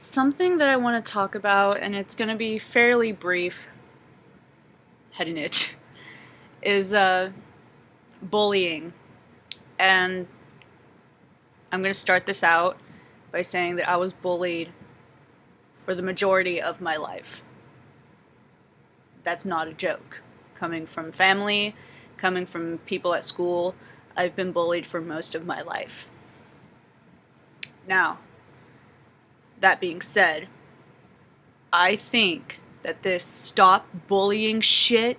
Something that I want to talk about, and it's going to be fairly brief, head and itch, is bullying. And I'm going to start this out by saying that I was bullied for the majority of my life. That's not a joke. Coming from family, coming from people at school, I've been bullied for most of my life. Now, that being said, I think that this stop bullying shit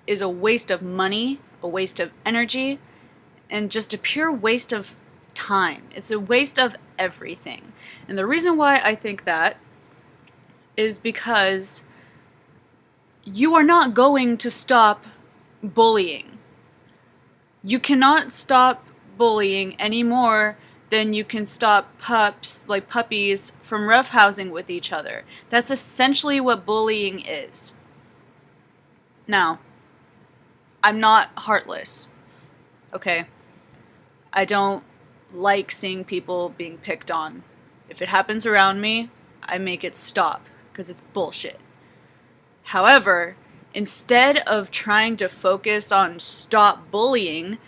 is a waste of money, a waste of energy, and just a pure waste of time. It's a waste of everything. And the reason why I think that is because you are not going to stop bullying. You cannot stop bullying any more than you can stop puppies from roughhousing with each other. That's essentially what bullying is. Now, I'm not heartless, okay? I don't like seeing people being picked on. If it happens around me, I make it stop, because it's bullshit. However, instead of trying to focus on stop bullying,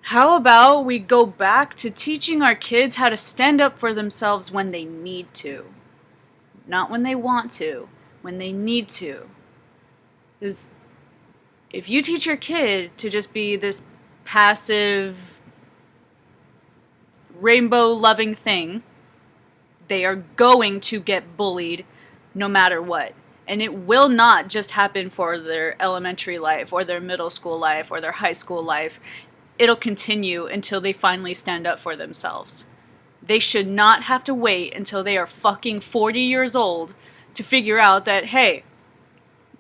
how about we go back to teaching our kids how to stand up for themselves when they need to? Not when they want to, when they need to. Because if you teach your kid to just be this passive, rainbow-loving thing, they are going to get bullied no matter what. And it will not just happen for their elementary life or their middle school life or their high school life. It'll continue until they finally stand up for themselves. They should not have to wait until they are fucking 40 years old to figure out that, hey,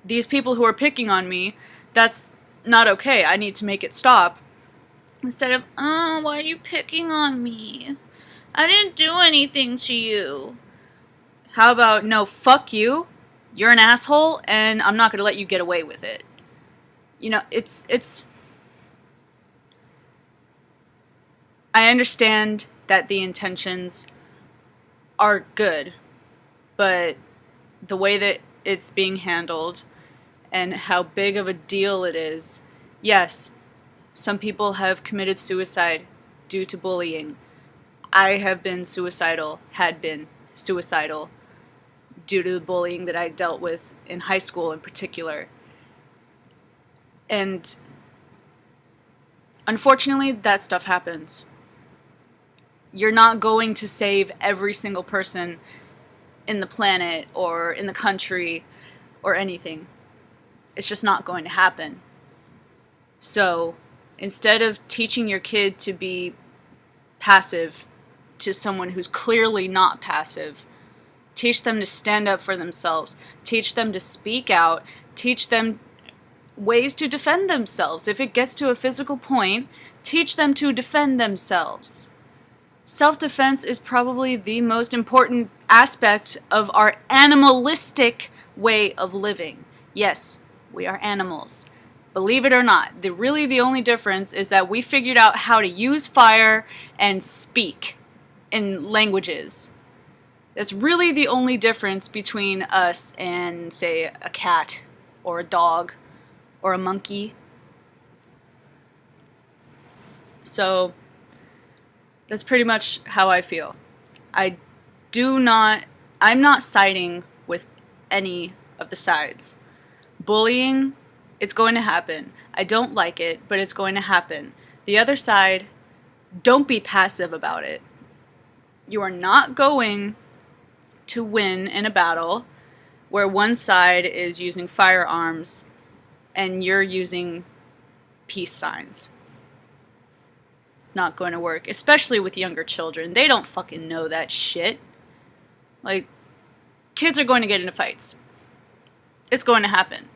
these people who are picking on me, that's not okay. I need to make it stop. Instead of, oh, why are you picking on me? I didn't do anything to you. How about, no, fuck you. You're an asshole, and I'm not going to let you get away with it. You know, it's... I understand that the intentions are good, but the way that it's being handled and how big of a deal it is, yes, some people have committed suicide due to bullying. I have been suicidal, had been suicidal, due to the bullying that I dealt with in high school in particular. And unfortunately, that stuff happens. You're not going to save every single person in the planet or in the country or anything. It's just not going to happen. So, instead of teaching your kid to be passive to someone who's clearly not passive, teach them to stand up for themselves. Teach them to speak out. Teach them ways to defend themselves. If it gets to a physical point, teach them to defend themselves. Self-defense is probably the most important aspect of our animalistic way of living. Yes, we are animals. Believe it or not, really the only difference is that we figured out how to use fire and speak in languages. That's really the only difference between us and, say, a cat or a dog or a monkey. So that's pretty much how I feel. I'm not siding with any of the sides. Bullying, it's going to happen. I don't like it, but it's going to happen. The other side, don't be passive about it. You are not going to win in a battle where one side is using firearms and you're using peace signs. Not going to work, especially with younger children. They don't fucking know that shit. Like, kids are going to get into fights. It's going to happen.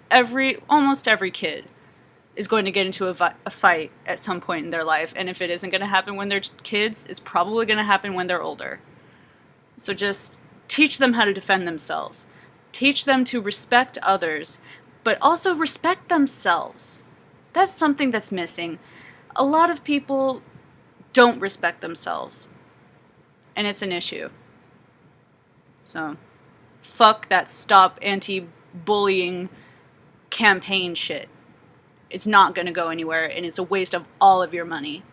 Almost every kid is going to get into a fight at some point in their life, and if it isn't going to happen when they're kids, it's probably going to happen when they're older. So just teach them how to defend themselves. Teach them to respect others, but also respect themselves. That's something that's missing. A lot of people don't respect themselves, and it's an issue. So, fuck that stop anti-bullying campaign shit. It's not gonna go anywhere, and it's a waste of all of your money.